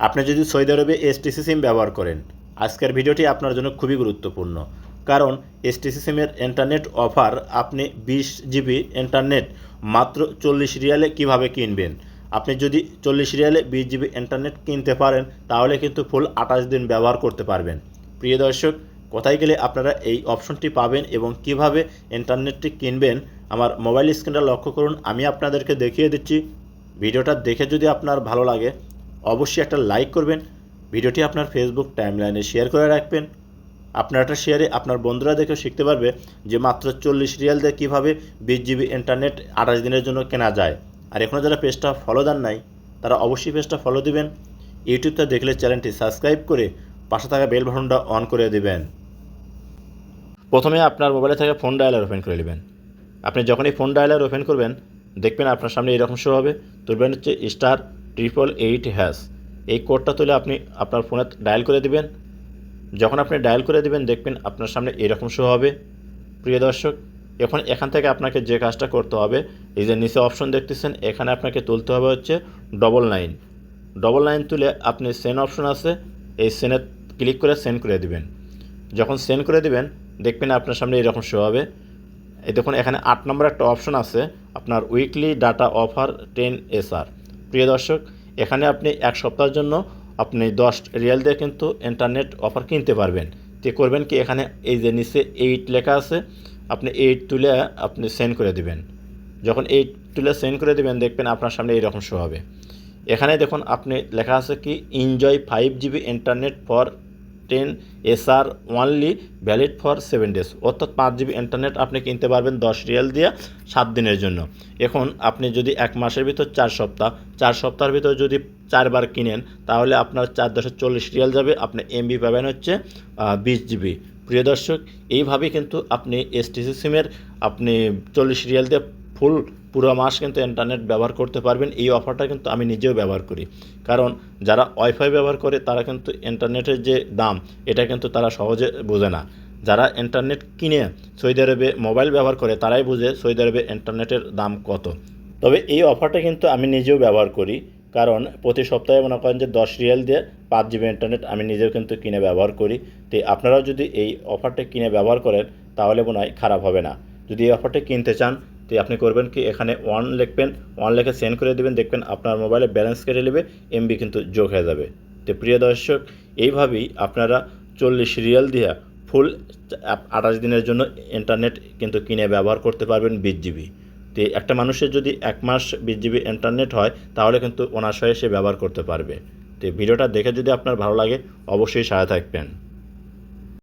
আপনি যদি সৌদি আরবে এসটিসি সিম ব্যবহার করেন, আজকের ভিডিওটি আপনার জন্য খুবই গুরুত্বপূর্ণ। কারণ এসটিসি সিমের ইন্টারনেট অফার আপনি 20 জিবি ইন্টারনেট মাত্র 40 রিয়ালে কিভাবে কিনবেন। আপনি যদি 40 রিয়ালে 20 জিবি ইন্টারনেট কিনতে পারেন তাহলে কিন্তু ফুল 28 দিন ব্যবহার করতে পারবেন। প্রিয় দর্শক, কোথায় গেলে আপনারা এই অপশনটি পাবেন এবং কিভাবে ইন্টারনেটটি কিনবেন আমার মোবাইল স্ক্রিনটা লক্ষ্য করুন। আমি আপনাদেরকে দেখিয়ে দিচ্ছি। ভিডিওটা দেখে যদি আপনার ভালো লাগে অবশ্যই একটা লাইক করবেন, ভিডিওটি আপনার ফেসবুক টাইমলাইনে শেয়ার করে রাখবেন। আপনার একটা শেয়ারে আপনার বন্ধুরা দেখেও শিখতে পারবে যে মাত্র 40 রিয়াল দিয়ে কীভাবে 20 জিবি ইন্টারনেট 28 দিনের জন্য কেনা যায়। আর এখনও যারা পেজটা ফলো দেন নাই তারা অবশ্যই পেজটা ফলো দিবেন। ইউটিউবটা দেখলে চ্যানেলটি সাবস্ক্রাইব করে পাশে থাকা বেল বাটনটা অন করে দেবেন। প্রথমে আপনার মোবাইলে থেকে ফোন ডায়ালার ওপেন করে নেবেন। আপনি যখনই ফোন ডায়ালার ওপেন করবেন দেখবেন আপনার সামনে এরকম শো হবে। তুলবেন হচ্ছে *888#। এই কোডটা তুলে আপনি আপনার ফোনে ডায়াল করে দিবেন। যখন আপনি ডায়াল করে দিবেন দেখবেন আপনার সামনে এরকম শো হবে। প্রিয় দর্শক, এখন এখান থেকে আপনাকে যে কাজটা করতে হবে, এই যে নিচে অপশন দেখতেছেন এখানে আপনাকে তুলতে হবে হচ্ছে 99 তুলে আপনি সেন্ড অপশন আছে, এই সেন্ডে ক্লিক করে সেন্ড করে দিবেন। যখন সেন্ড করে দিবেন দেখবেন আপনার সামনে এরকম শো হবে। এই দেখুন এখানে 8 নম্বর একটা অপশন আছে আপনার উইকলি ডাটা অফার 10 SR। প্রিয় দর্শক, এখানে আপনি এক সপ্তাহের জন্য আপনি 10 রিয়াল দিয়ে কিন্তু ইন্টারনেট অফার কিনতে পারবেন। তো করবেন কি, এখানে এই যে নিচে 8 লেখা আছে, আপনি 8 তুলে আপনি সেন্ড করে দিবেন। যখন 8 তুলে সেন্ড করে দিবেন দেখবেন আপনার সামনে এইরকম শো হবে। এখানে দেখুন আপনি লেখা আছে কি enjoy 5 GB internet for 10 SR only valid for 7 days, অর্থাৎ 5 জিবি ইন্টারনেট আপনি কিনতে পারবেন 10 রিয়াল দিয়ে 7 দিনের জন্য। এখন আপনি যদি এক মাসের ভিতর 4 সপ্তাহের ভিতর যদি 4 বার কিনেন তাহলে আপনার 4×40 রিয়াল যাবে, আপনি এমবি পাবেন হচ্ছে 20 জিবি। প্রিয় দর্শক, এইভাবেই কিন্তু আপনি এসটিসি সিমের আপনি 40 রিয়াল দিয়ে পুরো মাস কিন্তু ইন্টারনেট ব্যবহার করতে পারবেন। এই অফারটা কিন্তু আমি নিজেও ব্যবহার করি, কারণ যারা ওয়াইফাই ব্যবহার করে তারা কিন্তু ইন্টারনেটের যে দাম এটা কিন্তু তারা সহজে বোঝে না। যারা ইন্টারনেট কিনে সৌদি আরবে মোবাইল ব্যবহার করে তারাই বুঝে সৌদি আরবে ইন্টারনেটের দাম কত। তবে এই অফারটা কিন্তু আমি নিজেও ব্যবহার করি, কারণ প্রতি সপ্তাহে মনে করেন যে 10 রিয়াল দিয়ে 5 জিবি ইন্টারনেট আমি নিজেও কিন্তু কিনে ব্যবহার করি। তো আপনারাও যদি এই অফারটা কিনে ব্যবহার করেন তাহলে মনে হয় খারাপ হবে না। যদি এই অফারটা কিনতে চান তো আপনি করবেন কি, এখানে 1 লিখবেন, 1 লিখে সেন্ড করে দেবেন, দেখবেন আপনার মোবাইলে ব্যালেন্স কেটে নেবে, এমবি কিন্তু যোগ হয়ে যাবে। তো প্রিয় দর্শক, এইভাবেই আপনারা 40 রিয়াল দিয়ে ফুল 28 দিনের জন্য ইন্টারনেট কিন্তু কিনে ব্যবহার করতে পারবেন 20 জিবি। তো একটা মানুষের যদি এক মাস 20 জিবি ইন্টারনেট হয় তাহলে কিন্তু অনায়াসে সে ব্যবহার করতে পারবে। তো ভিডিওটা দেখে যদি আপনার ভালো লাগে অবশ্যই সাথে থাকবেন।